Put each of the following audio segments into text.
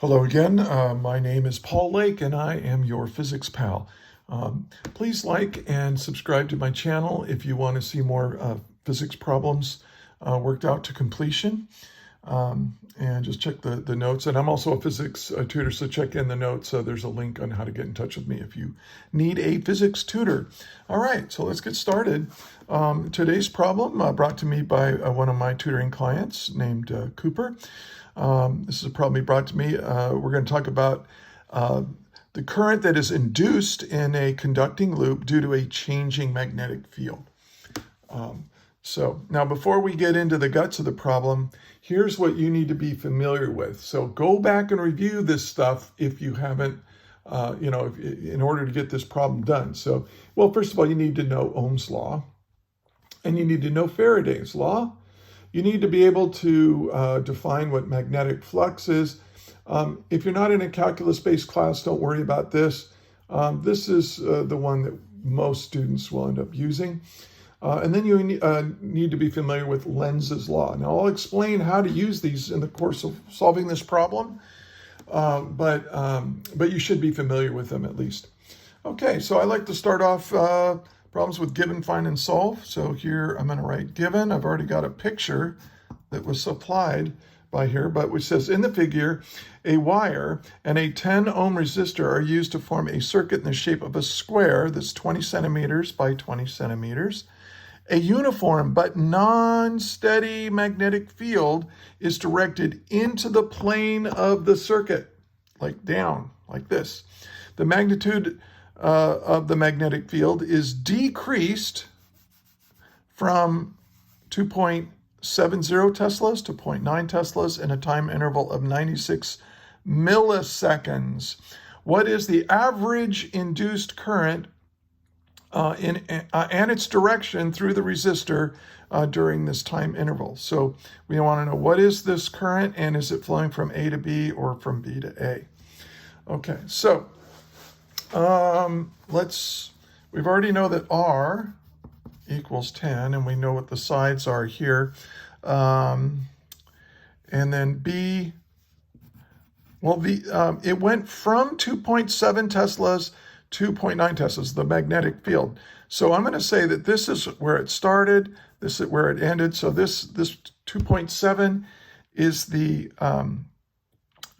Hello again. My name is Paul Lake and I am your physics pal. Please like and subscribe to my channel if you want to see more physics problems worked out to completion. And just check the notes. And I'm also a physics tutor, so check in the notes. There's a link on how to get in touch with me if you need a physics tutor. All right, so let's get started. Today's problem brought to me by one of my tutoring clients named Cooper. This is a problem he brought to me. We're going to talk about the current that is induced in a conducting loop due to a changing magnetic field. So now before we get into the guts of the problem, here's what you need to be familiar with. So go back and review this stuff if you haven't, in order to get this problem done. So, well, first of all, you need to know Ohm's law and you need to know Faraday's law. You need to be able to define what magnetic flux is. If you're not in a calculus-based class, don't worry about this. This is the one that most students will end up using. And then you need to be familiar with Lenz's law. Now, I'll explain how to use these in the course of solving this problem, but you should be familiar with them at least. Okay, so I like to start off problems with given, find, and solve. So here I'm going to write given. I've already got a picture that was supplied by here, but which says in the figure, a wire and a 10 ohm resistor are used to form a circuit in the shape of a square that's 20 centimeters by 20 centimeters. A uniform but non-steady magnetic field is directed into the plane of the circuit, like down, like this. The magnitude of the magnetic field is decreased from 2.70 Teslas to 0.9 Teslas in a time interval of 96 milliseconds. What is the average induced current and its direction through the resistor during this time interval? So we want to know, what is this current and is it flowing from A to B or from B to A? Okay, so we've already know that R equals 10 and we know what the sides are here. And then B, well, it went from 2.7 Teslas to 0.9 Teslas, the magnetic field. So I'm going to say that this is where it started, this is where it ended. So this 2.7 is the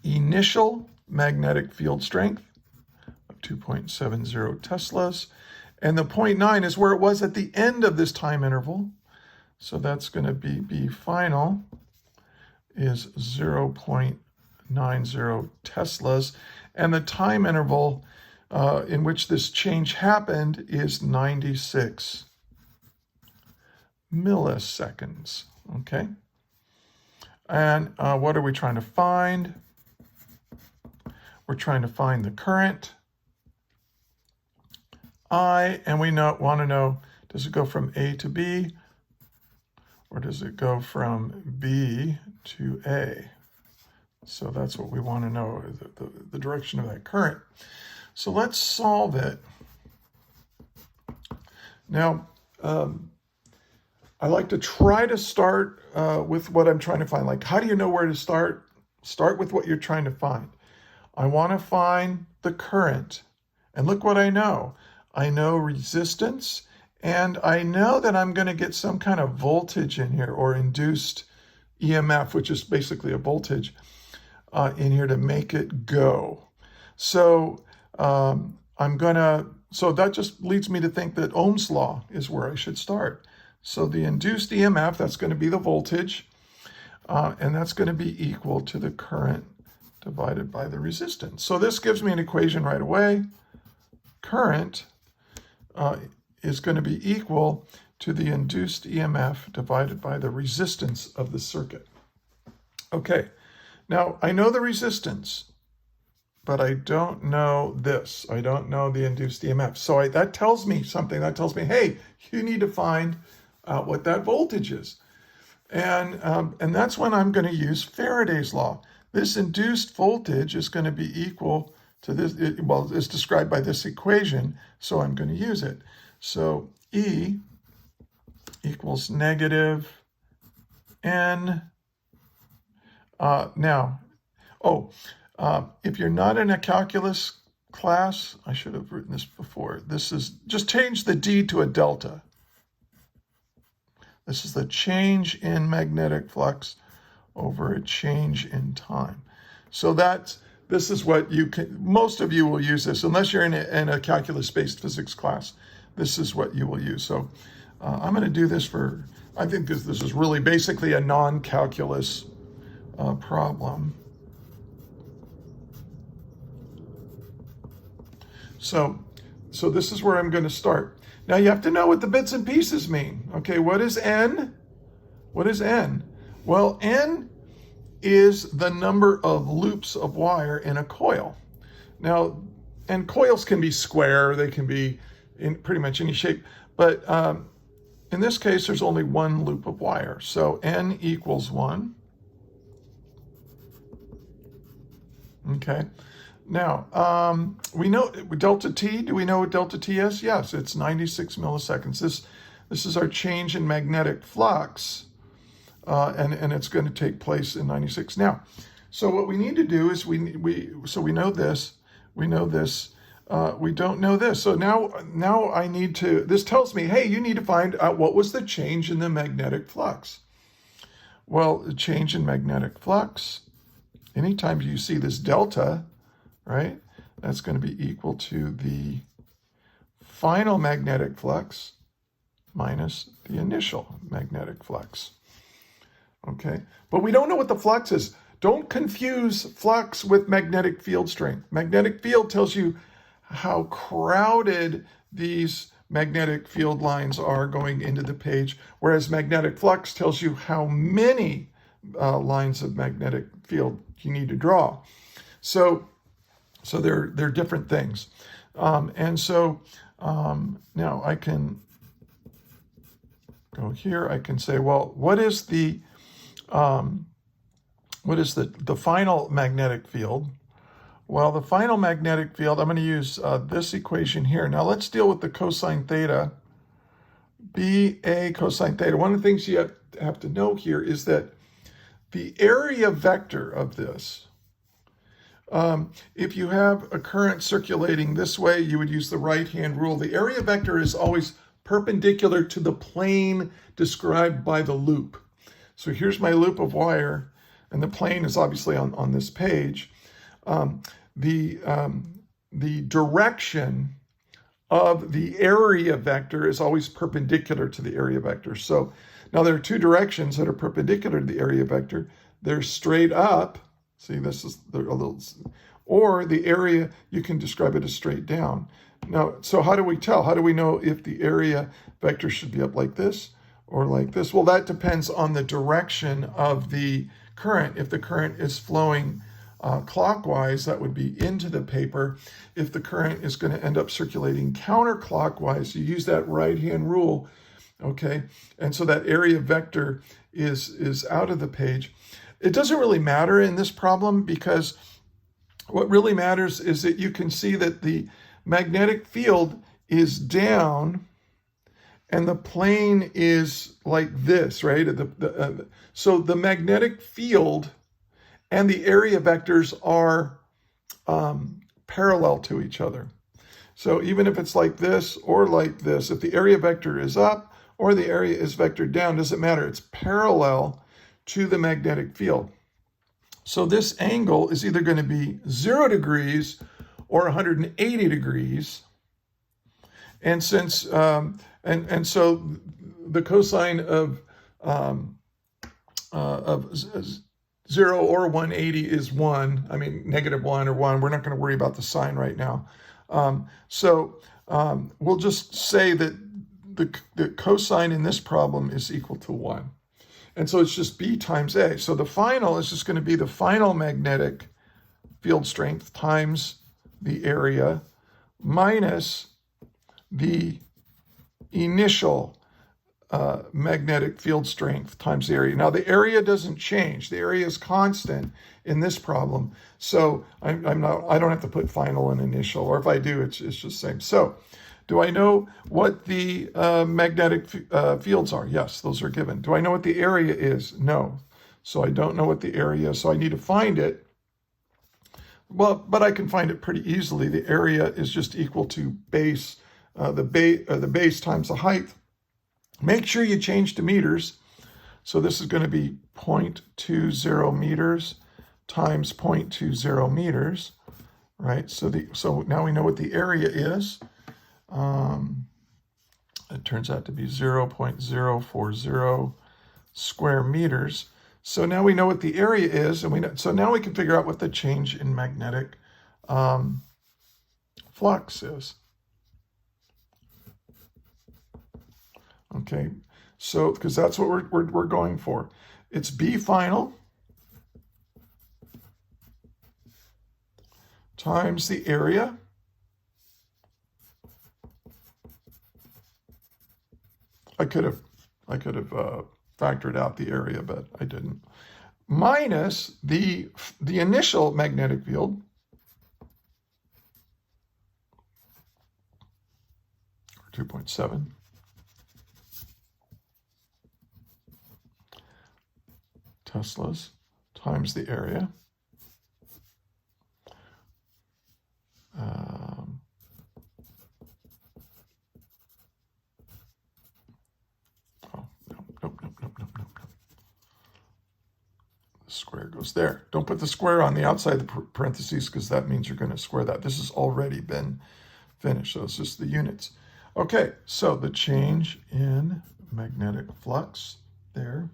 initial magnetic field strength of 2.70 Teslas. And the 0.9 is where it was at the end of this time interval. So that's going to be B final is 0.90 Teslas. And the time interval in which this change happened is 96 milliseconds, okay? And what are we trying to find? We're trying to find the current, I, and we want to know, does it go from A to B, or does it go from B to A? So that's what we want to know, the direction of that current. So let's solve it. Now, I like to try to start with what I'm trying to find. Like, how do you know where to start? Start with what you're trying to find. I want to find the current. And look what I know. I know resistance, and I know that I'm going to get some kind of voltage in here, or induced EMF, which is basically a voltage in here to make it go. So so that just leads me to think that Ohm's law is where I should start. So the induced EMF, that's going to be the voltage, and that's going to be equal to the current divided by the resistance. So this gives me an equation right away. Current is going to be equal to the induced EMF divided by the resistance of the circuit. Okay, now I know the resistance, but I don't know this. I don't know the induced EMF. So that tells me something. That tells me, hey, you need to find out what that voltage is. And that's when I'm going to use Faraday's law. This induced voltage is going to be equal to this, it's described by this equation, so I'm going to use it. So E equals negative N. If you're not in a calculus class, I should have written this before. This is, just change the D to a delta. This is the change in magnetic flux over a change in time. So this is what you can, most of you will use this, unless you're in a calculus-based physics class. This is what you will use. So I'm going to do this for, I think this is really basically a non-calculus problem. So this is where I'm going to start. Now you have to know what the bits and pieces mean. Okay, what is N? What is N? Well, N is the number of loops of wire in a coil. Now, and coils can be square, they can be in pretty much any shape, but in this case, there's only one loop of wire. So N equals 1. Okay. Now, we know delta T. Do we know what delta T is? Yes, it's 96 milliseconds. This is our change in magnetic flux, and it's going to take place in 96. Now, so what we need to do is we know this, we know this, we don't know this. So now I need to. This tells me, hey, you need to find out what was the change in the magnetic flux. Well, the change in magnetic flux. Anytime you see this delta, right, that's going to be equal to the final magnetic flux minus the initial magnetic flux. Okay, but we don't know what the flux is. Don't confuse flux with magnetic field strength. Magnetic field tells you how crowded these magnetic field lines are going into the page, whereas magnetic flux tells you how many lines of magnetic field you need to draw. So they're different things. And so now I can go here. I can say, well, what is the final magnetic field? Well, the final magnetic field, I'm going to use this equation here. Now let's deal with the cosine theta. BA cosine theta. One of the things you have to know here is that the area vector of this, if you have a current circulating this way, you would use the right-hand rule. The area vector is always perpendicular to the plane described by the loop. So here's my loop of wire, and the plane is obviously on this page. The direction of the area vector is always perpendicular to the area vector. So now there are two directions that are perpendicular to the area vector. They're straight up. See, this is a little, or the area, you can describe it as straight down. Now, so how do we tell? How do we know if the area vector should be up like this or like this? Well, that depends on the direction of the current. If the current is flowing clockwise, that would be into the paper. If the current is going to end up circulating counterclockwise, you use that right-hand rule, okay? And so that area vector is out of the page. It doesn't really matter in this problem because what really matters is that you can see that the magnetic field is down and the plane is like this, right? So the magnetic field and the area vectors are parallel to each other. So even if it's like this or like this, if the area vector is up or the area is vectored down, doesn't matter. It's parallel to the magnetic field. So this angle is either going to be 0 degrees or 180 degrees. And since and so the cosine of 0 or 180 is 1. I mean, -1 or 1. We're not going to worry about the sign right now. We'll just say that the cosine in this problem is equal to 1. And so it's just B times A. So the final is just going to be the final magnetic field strength times the area minus the initial magnetic field strength times the area. Now the area doesn't change. The area is constant in this problem. So I don't have to put final and initial, or if I do, it's just the same. So do I know what the magnetic fields are? Yes, those are given. Do I know what the area is? No. So I don't know what the area is, so I need to find it. well, but I can find it pretty easily. The area is just equal to base, the base times the height. Make sure you change to meters. So this is going to be 0.20 meters times 0.20 meters, right? So now we know what the area is. It turns out to be 0.040 square meters. So now we know what the area is, and so now we can figure out what the change in magnetic flux is. Okay, so because that's what we're going for. It's B final times the area I could have factored out the area, but I didn't. Minus the initial magnetic field, or 2.7, Teslas times the area. Nope. The square goes there. Don't put the square on the outside the parentheses because that means you're going to square that. This has already been finished, so it's just the units. Okay, so the change in magnetic flux there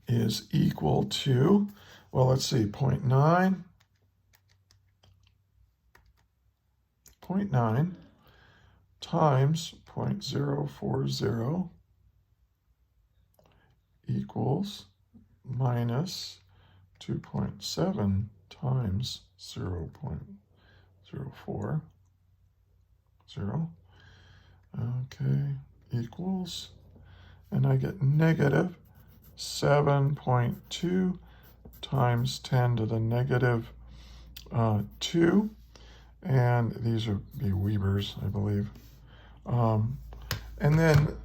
is equal to, well, let's see, 0.9 times 0.040 equals minus 2.7 times 0.040. Okay, equals, and I get negative 7.2 times 10 to the negative 2. And these are be Webers, I believe. And then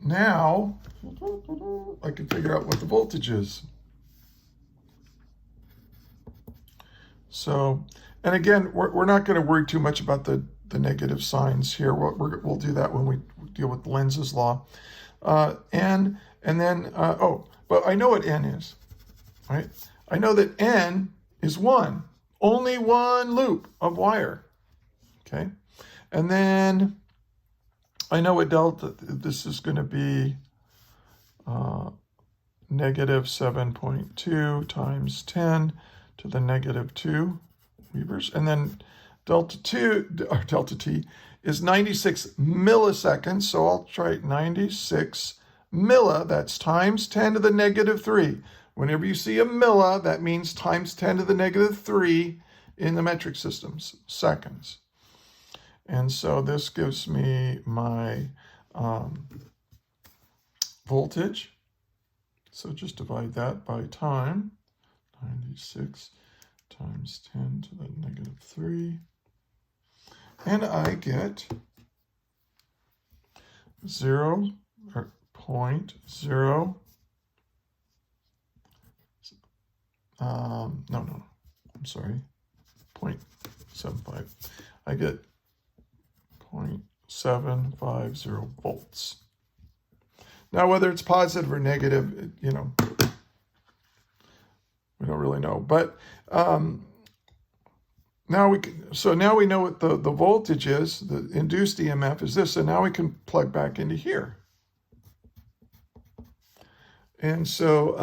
now I can figure out what the voltage is. So, and again, we're not going to worry too much about the negative signs here. We'll do that when we deal with Lenz's law. N, and then, but I know what N is, right? I know that N is 1. Only one loop of wire, okay? And then I know what delta, this is going to be negative 7.2 times 10 to the negative 2 Webers. And then delta T is 96 milliseconds, so I'll try 96 milli, that's times 10 to the negative 3. Whenever you see a milli, that means times 10 to the negative 3 in the metric systems, seconds. And so this gives me my voltage. So just divide that by time. 96 times 10 to the negative 3. And I get 0.0. No, I'm sorry, 0.75. I get 0.750 volts. Now, whether it's positive or negative, we don't really know. But now we know what the voltage is. The induced EMF is this, and now we can plug back into here. And so,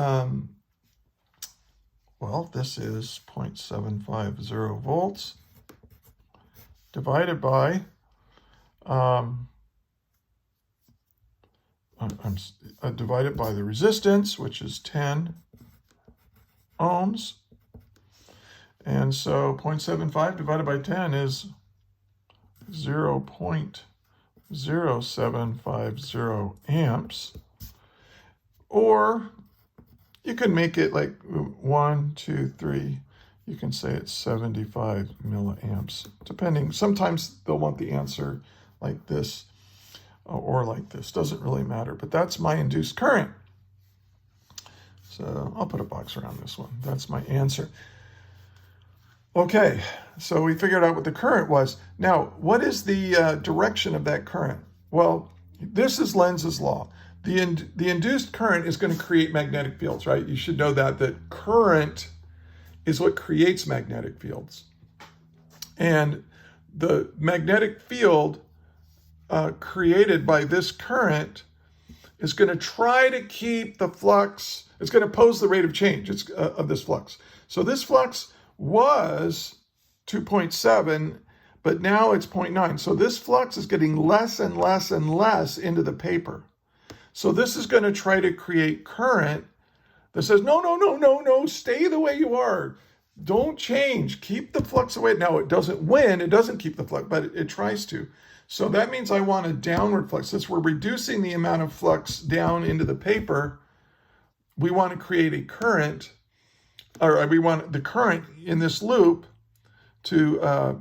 well, this is 0.750 volts divided by, divided by the resistance, which is 10 ohms. And so 0.75 divided by 10 is 0.0750 amps. Or you can make it like 1, 2, 3. You can say it's 75 milliamps, depending. Sometimes they'll want the answer like this or like this. Doesn't really matter, but that's my induced current. So I'll put a box around this one. That's my answer. Okay, so we figured out what the current was. Now, what is the direction of that current? Well, this is Lenz's law. The induced current is going to create magnetic fields, right? You should know that current is what creates magnetic fields. And the magnetic field created by this current is going to try to keep the flux, it's going to oppose the rate of change of this flux. So this flux was 2.7, but now it's 0.9. So this flux is getting less and less and less into the paper. So this is going to try to create current that says, no, stay the way you are. Don't change. Keep the flux away. Now, it doesn't win. It doesn't keep the flux, but it tries to. So that means I want a downward flux. Since we're reducing the amount of flux down into the paper, we want to create a current, or we want the current in this loop to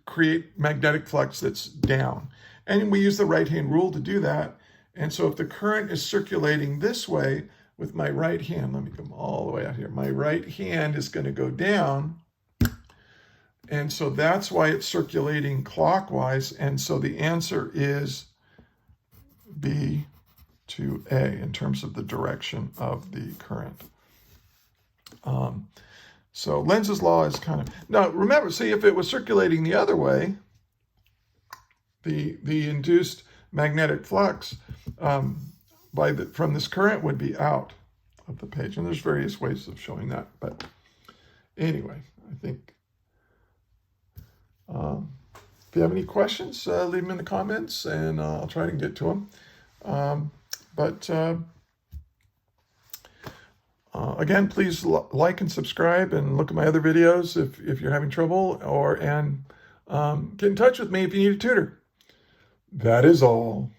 create magnetic flux that's down. And we use the right-hand rule to do that. And so if the current is circulating this way with my right hand, let me come all the way out here. My right hand is going to go down. And so that's why it's circulating clockwise. And so the answer is B to A in terms of the direction of the current. So Lenz's law is kind of, now remember, see, if it was circulating the other way, the induced magnetic flux from this current would be out of the page. And there's various ways of showing that. But anyway, I think if you have any questions, leave them in the comments and I'll try to get to them. Again, please like and subscribe and look at my other videos if you're having trouble, and get in touch with me if you need a tutor. That is all.